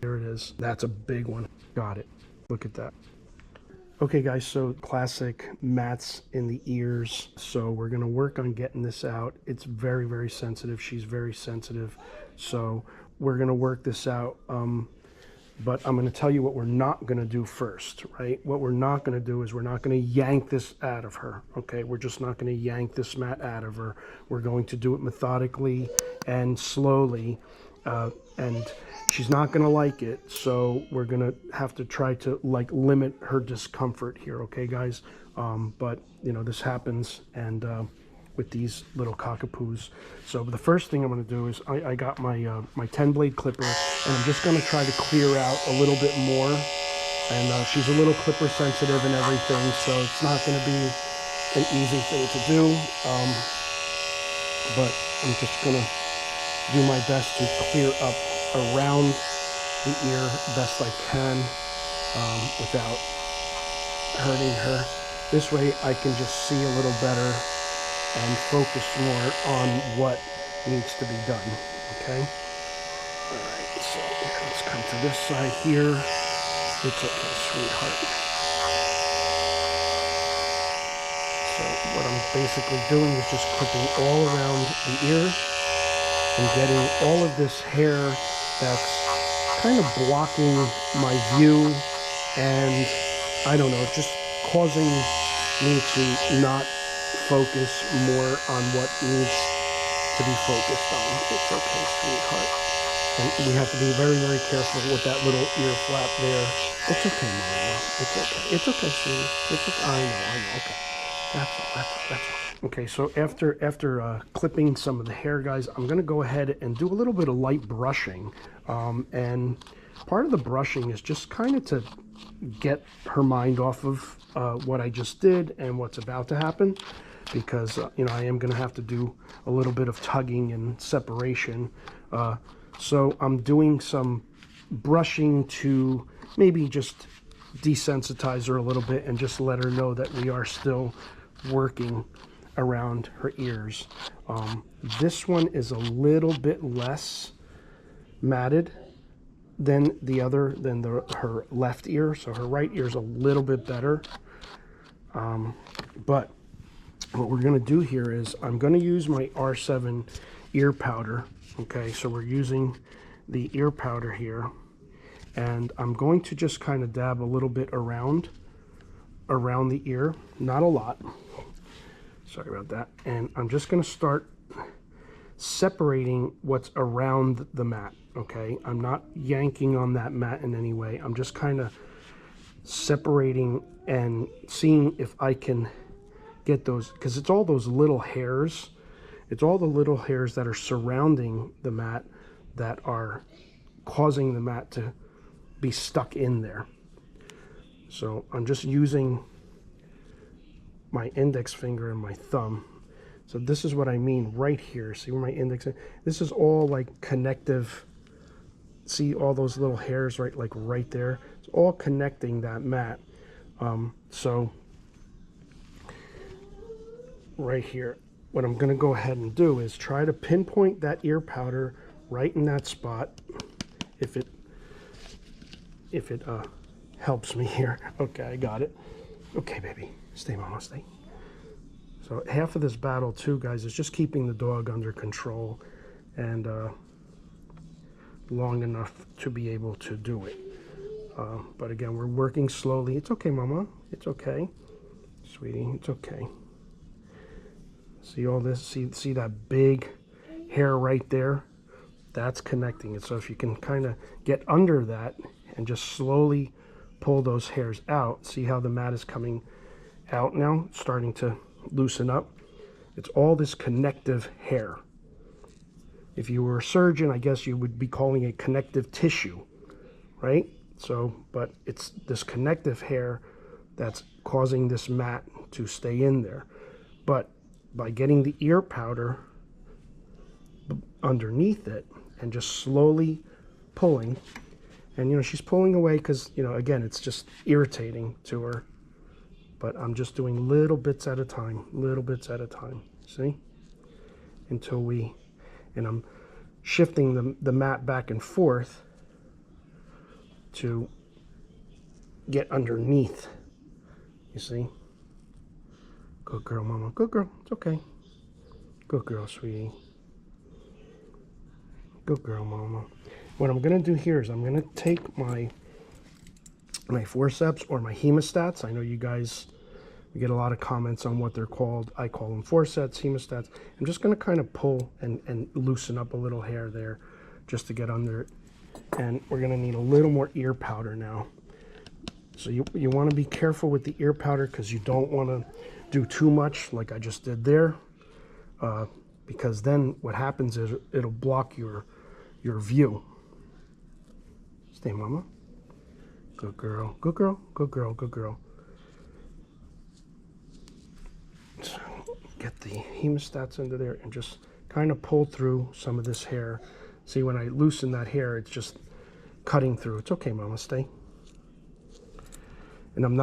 There it is. That's a big one. Got it. Look at that. Okay guys, so classic mats in the ears. So we're gonna work on getting this out. It's very, very sensitive. She's very sensitive. So we're gonna work this out. But I'm gonna tell you what we're not gonna do first, right? What we're not gonna do is we're not gonna yank this out of her, okay? We're just not gonna yank this mat out of her. We're going to do it methodically and slowly, and she's not gonna like it, so we're gonna have to try to like limit her discomfort here, okay guys? But you know, this happens, and with these little cockapoos. So the first thing I'm gonna do is I got my my 10 blade clipper, and I'm just gonna try to clear out a little bit more. And she's a little clipper sensitive and everything, so it's not gonna be an easy thing to do. But I'm just gonna do my best to clear up around the ear best I can without hurting her. This way I can just see a little better and focus more on what needs to be done, okay? All right, so let's come to this side here. It's okay, sweetheart. So what I'm basically doing is just clipping all around the ear and getting all of this hair that's kind of blocking my view, and I don't know, just causing me to not focus more on what needs to be focused on. It's okay, sweetheart. And we have to be very, very careful with that little ear flap there. It's okay, Mama. It's okay. It's okay, sweetie. It's okay. I know. Okay. That's all. Okay, so after clipping some of the hair, guys, I'm gonna go ahead and do a little bit of light brushing. And part of the brushing is just kind of to get her mind off of what I just did and what's about to happen, because you know, I am going to have to do a little bit of tugging and separation. So I'm doing some brushing to maybe just desensitize her a little bit and just let her know that we are still working around her ears. This one is a little bit less matted than the other, than her left ear. So her right ear is a little bit better. But what we're going to do here is I'm going to use my R7 ear powder. Okay, so we're using the ear powder here, and I'm going to just kind of dab a little bit around the ear, not a lot. Sorry about that. And I'm just going to start separating what's around the mat. Okay, I'm not yanking on that mat in any way. I'm just kind of separating and seeing if I can get those, because it's all those little hairs. It's all the little hairs that are surrounding the mat that are causing the mat to be stuck in there. So I'm just using my index finger and my thumb. So this is what I mean right here. See where my index is? This is all like connective. See all those little hairs right there? It's all connecting that mat. So right here, what I'm going to go ahead and do is try to pinpoint that ear powder right in that spot, if it helps me here. Okay, I got it. Okay, baby, stay, Mama, stay. So half of this battle too, guys, is just keeping the dog under control and long enough to be able to do it. But again, we're working slowly. It's okay, Mama. It's okay, sweetie. It's okay. See all this? See that big hair right there? That's connecting it. So if you can kind of get under that and just slowly pull those hairs out, see how the mat is coming out now, starting to loosen up? It's all this connective hair. If you were a surgeon, I guess you would be calling it connective tissue, right? So, but it's this connective hair that's causing this mat to stay in there. But by getting the ear powder underneath it and just slowly pulling, and you know, she's pulling away because, you know, again, it's just irritating to her. But I'm just doing little bits at a time, see? Until and I'm shifting the mat back and forth to get underneath. You see? Good girl, mama. Good girl. It's okay. Good girl, sweetie. Good girl, mama. What I'm going to do here is I'm going to take my forceps or my hemostats. I know you guys, we get a lot of comments on what they're called. I call them forceps, hemostats. I'm just going to kind of pull and loosen up a little hair there just to get under it. And we're going to need a little more ear powder now. So you want to be careful with the ear powder because you don't want to do too much like I just did there. Because then what happens is it'll block your view. Stay, mama. Good girl, good girl, good girl, good girl. So get the hemostats into there and just kind of pull through some of this hair. See, when I loosen that hair, it's just cutting through. It's okay, mama, stay. And I'm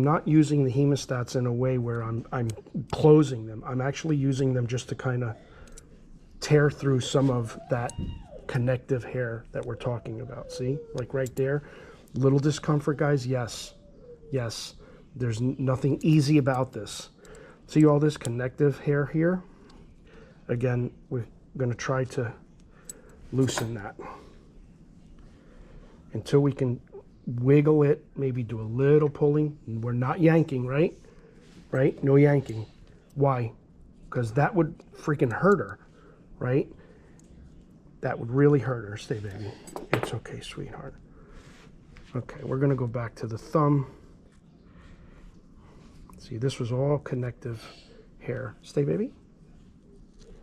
not using the hemostats in a way where I'm closing them. I'm actually using them just to kind of tear through some of that connective hair that we're talking about. See, like right there, little discomfort, guys. Yes, there's nothing easy about this. See all this connective hair here? Again, we're going to try to loosen that until we can wiggle it, maybe do a little pulling. We're not yanking, right? No yanking. Why? Because that would freaking hurt her, right? That would really hurt her. Stay, baby. It's okay, sweetheart. Okay, we're going to go back to the thumb. See, this was all connective hair. Stay, baby.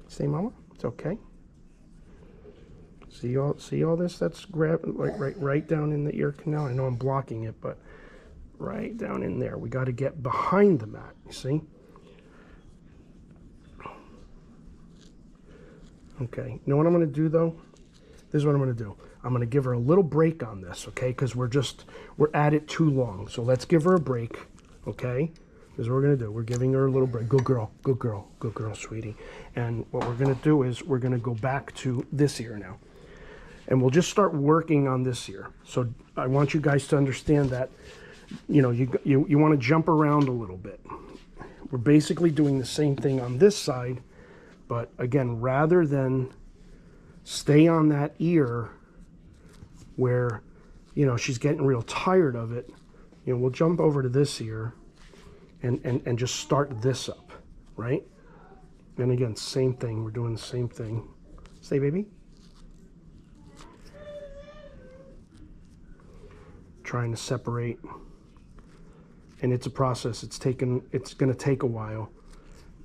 Stay, mama. It's okay. See all this? That's grabbing right down in the ear canal. I know I'm blocking it, but right down in there. We got to get behind the mat. You see? Okay. You know what I'm going to do though? This is what I'm going to do. I'm going to give her a little break on this, okay? Because we're at it too long. So let's give her a break, okay? This is what we're going to do. We're giving her a little break. Good girl, good girl, good girl, sweetie. And what we're going to do is we're going to go back to this ear now. And we'll just start working on this ear. So I want you guys to understand that, you know, you want to jump around a little bit. We're basically doing the same thing on this side, but again, rather than stay on that ear where, you know, she's getting real tired of it, you know, we'll jump over to this ear and just start this up, right? And again, same thing. We're doing the same thing. Stay, baby. Trying to separate, and it's a process. It's going to take a while,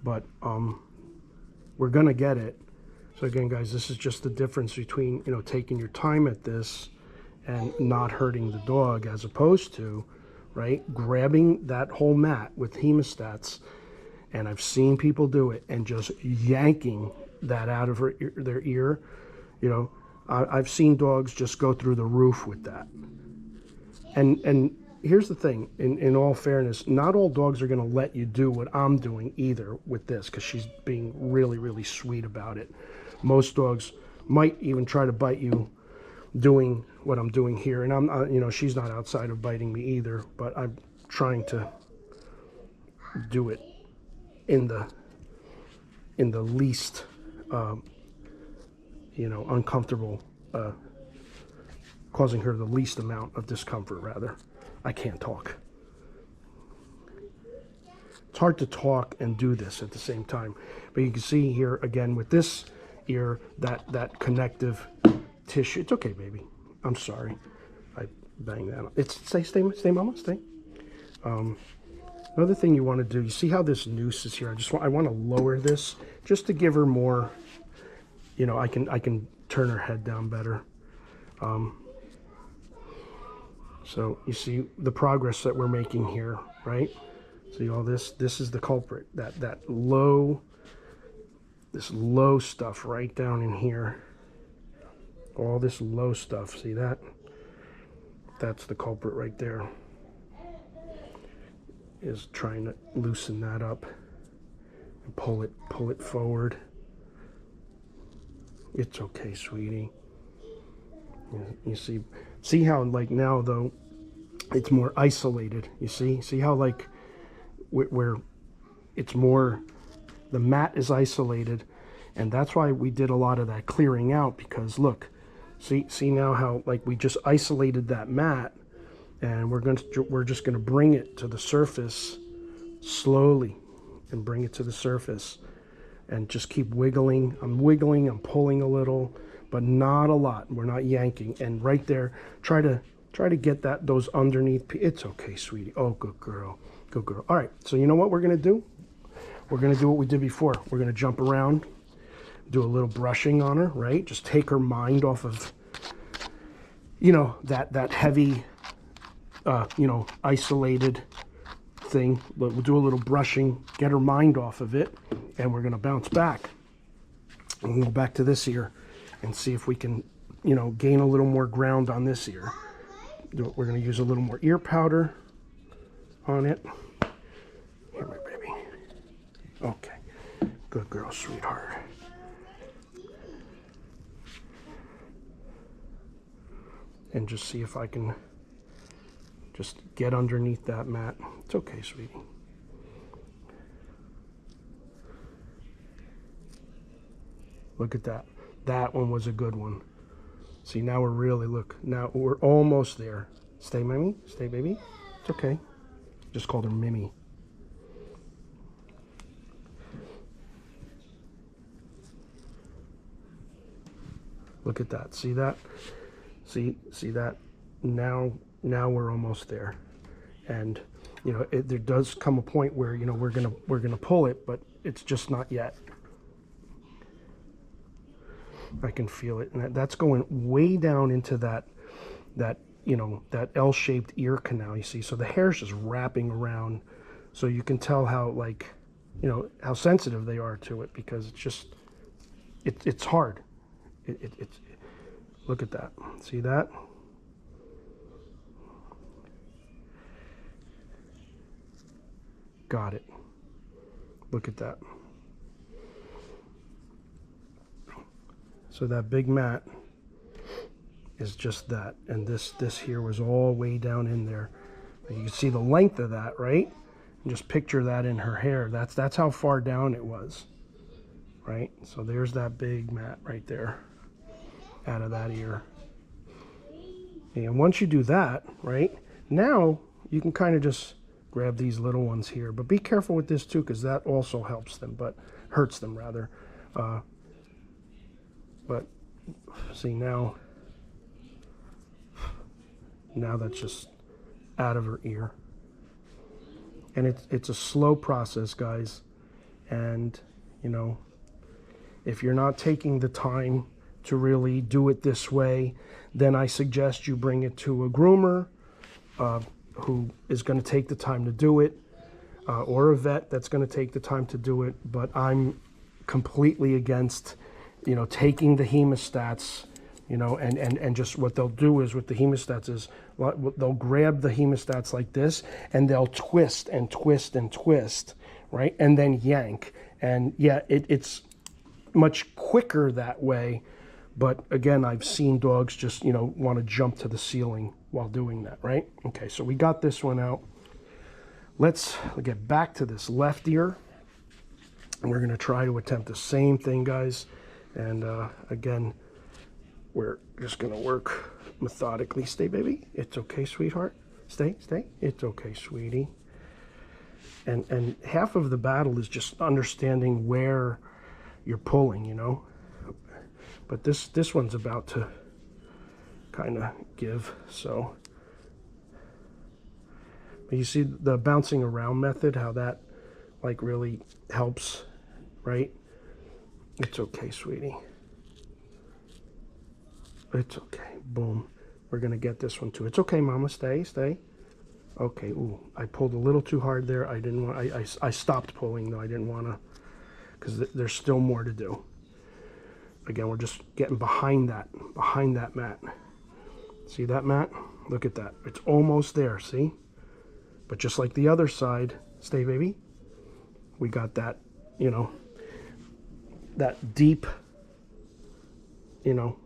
but we're going to get it. So again, guys, this is just the difference between, you know, taking your time at this and not hurting the dog, as opposed to, right, grabbing that whole mat with hemostats, and I've seen people do it, and just yanking that out of their ear. You know, I've seen dogs just go through the roof with that. And here's the thing, in all fairness, not all dogs are going to let you do what I'm doing either with this, because she's being really, really sweet about it. Most dogs might even try to bite you doing what I'm doing here. And I'm, you know, she's not outside of biting me either, but I'm trying to do it in the least, you know, uncomfortable, causing her the least amount of discomfort, rather. I can't talk. It's hard to talk and do this at the same time. But you can see here, again, with this ear, that connective tissue. It's okay, baby. I'm sorry. I banged that up. Stay, mama, stay. Another thing you want to do, you see how this noose is here? I want to lower this just to give her more, you know, I can turn her head down better. So you see the progress that we're making here, right? See all this? This is the culprit. This low stuff right down in here. All this low stuff. See that? That's the culprit right there. Is trying to loosen that up and pull it forward. It's okay, sweetie. You see, See how like now though it's more isolated. You see how like where it's more, the mat is isolated, and that's why we did a lot of that clearing out, because look, see now how like we just isolated that mat, and we're just going to bring it to the surface slowly, and bring it to the surface, and just keep wiggling. I'm wiggling, I'm pulling a little, but not a lot. We're not yanking. And right there, try to get those underneath. It's okay, sweetie. Oh, good girl. Good girl. All right, so you know what we're going to do? We're going to do what we did before. We're going to jump around, do a little brushing on her, right? Just take her mind off of, you know, that heavy, you know, isolated thing. But we'll do a little brushing, get her mind off of it, and we're going to bounce back. And we'll go back to this ear and see if we can, you know, gain a little more ground on this ear. We're going to use a little more ear powder on it. Here, my baby. Okay. Good girl, sweetheart. And just see if I can just get underneath that mat. It's okay, sweetie. Look at that. That one was a good one. See, now we're really, look, now we're almost there. Stay, Mimi. Stay, baby. It's okay. Just called her Mimi. Look at that. See that? See that? Now we're almost there. And you know, there does come a point where, you know, we're gonna pull it, but it's just not yet. I can feel it, and that's going way down into that you know, that L-shaped ear canal. You see, so the hair's just wrapping around, so you can tell how, like, you know, how sensitive they are to it, because it's just it's hard. It's look at that. See that? Got it. Look at that. So that big mat is just that, and this here was all way down in there. You can see the length of that, right? And just picture that in her hair. That's how far down it was, right? So there's that big mat right there out of that ear. And once you do that, right, now you can kind of just grab these little ones here, but be careful with this too, because that also helps them, but hurts them rather. But see, now that's just out of her ear. And it's a slow process, guys. And, you know, if you're not taking the time to really do it this way, then I suggest you bring it to a groomer who is going to take the time to do it, or a vet that's going to take the time to do it. But I'm completely against, you know, taking the hemostats, you know, and just what they'll do is with the hemostats is they'll grab the hemostats like this, and they'll twist and twist and twist, right? And then yank. And yeah, it's much quicker that way. But again, I've seen dogs just, you know, want to jump to the ceiling while doing that, right? Okay, so we got this one out. Let's get back to this left ear. And we're going to try to attempt the same thing, guys. And again, we're just going to work methodically. Stay, baby. It's okay, sweetheart. Stay, stay. It's okay, sweetie. And half of the battle is just understanding where you're pulling, you know. But this one's about to kind of give, so. But you see the bouncing around method, how that like really helps, right? It's okay, sweetie. It's okay. Boom. We're gonna get this one too. It's okay, Mama. Stay, stay. Okay. Ooh, I pulled a little too hard there. I didn't want. I stopped pulling though. I didn't want to, because there's still more to do. Again, we're just getting behind that mat. See that mat? Look at that. It's almost there. See? But just like the other side, stay, baby. We got that, you know, that deep, you know,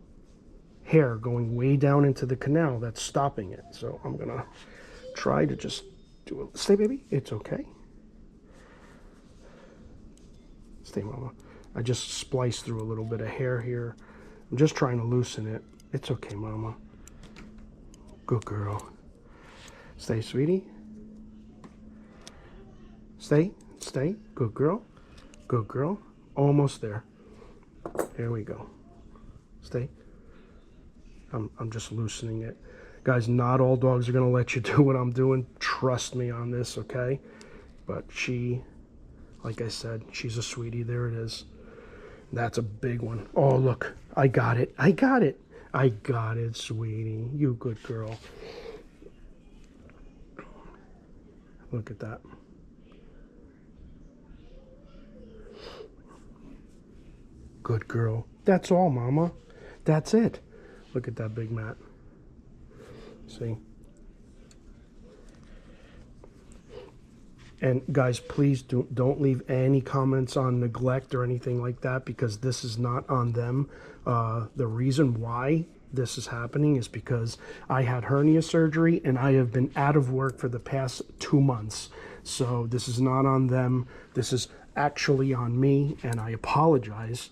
hair going way down into the canal that's stopping it. So I'm gonna try to just do it. Stay, baby. It's okay. Stay, mama. I just spliced through a little bit of hair here. I'm just trying to loosen it. It's okay, mama. Good girl. Stay, sweetie. Stay, stay. Good girl. Good girl. Almost there. There we go. Stay. I'm just loosening it. Guys, not all dogs are going to let you do what I'm doing. Trust me on this, okay? But she, like I said, she's a sweetie. There it is. That's a big one. Oh, look. I got it. I got it. I got it, sweetie. You good girl. Look at that. Good girl. That's all, mama. That's it. Look at that big mat. See? And guys, please don't leave any comments on neglect or anything like that, because this is not on them. The reason why this is happening is because I had hernia surgery and I have been out of work for the past 2 months. So this is not on them. This is actually on me, and I apologize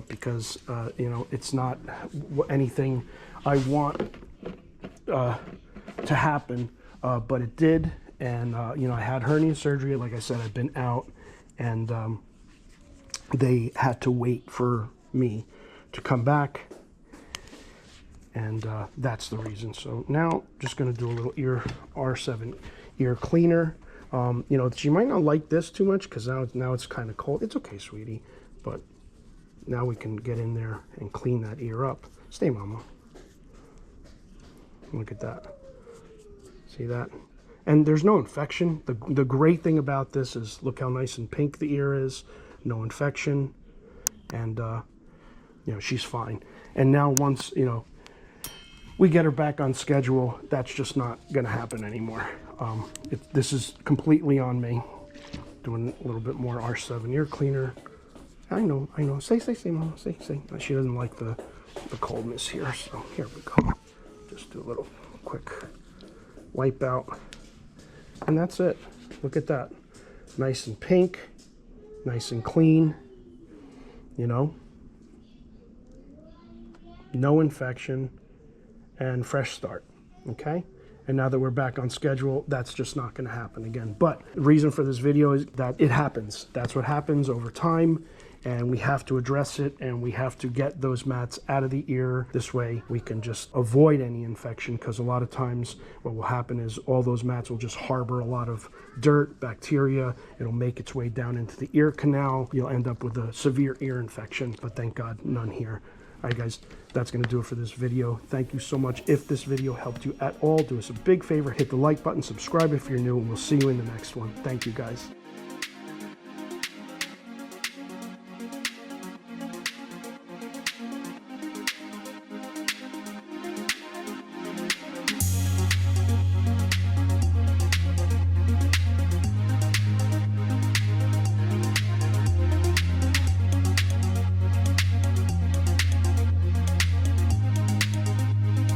because you know, it's not anything I want to happen, but it did. And you know, I had hernia surgery. Like I said, I've been out, and they had to wait for me to come back, and that's the reason. So now, just going to do a little R7 ear cleaner. You know, she might not like this too much because now it's kind of cold. It's okay, sweetie, but now we can get in there and clean that ear up. Stay, mama. Look at that. See that? And there's no infection. The great thing about this is, look how nice and pink the ear is. No infection. And, you know, she's fine. And now once, you know, we get her back on schedule, that's just not going to happen anymore. This is completely on me. Doing a little bit more R7 ear cleaner. I know. Say, mama. Say. She doesn't like the coldness here. So here we go. Just do a little quick wipe out. And that's it. Look at that. Nice and pink. Nice and clean. You know. No infection. And fresh start. Okay? And now that we're back on schedule, that's just not going to happen again. But the reason for this video is that it happens. That's what happens over time. And we have to address it, and we have to get those mats out of the ear. This way we can just avoid any infection, because a lot of times what will happen is all those mats will just harbor a lot of dirt, bacteria. It'll make its way down into the ear canal. You'll end up with a severe ear infection, but thank God none here. All right, guys, that's going to do it for this video. Thank you so much. If this video helped you at all, do us a big favor, hit the like button, subscribe if you're new, and we'll see you in the next one. Thank you, guys.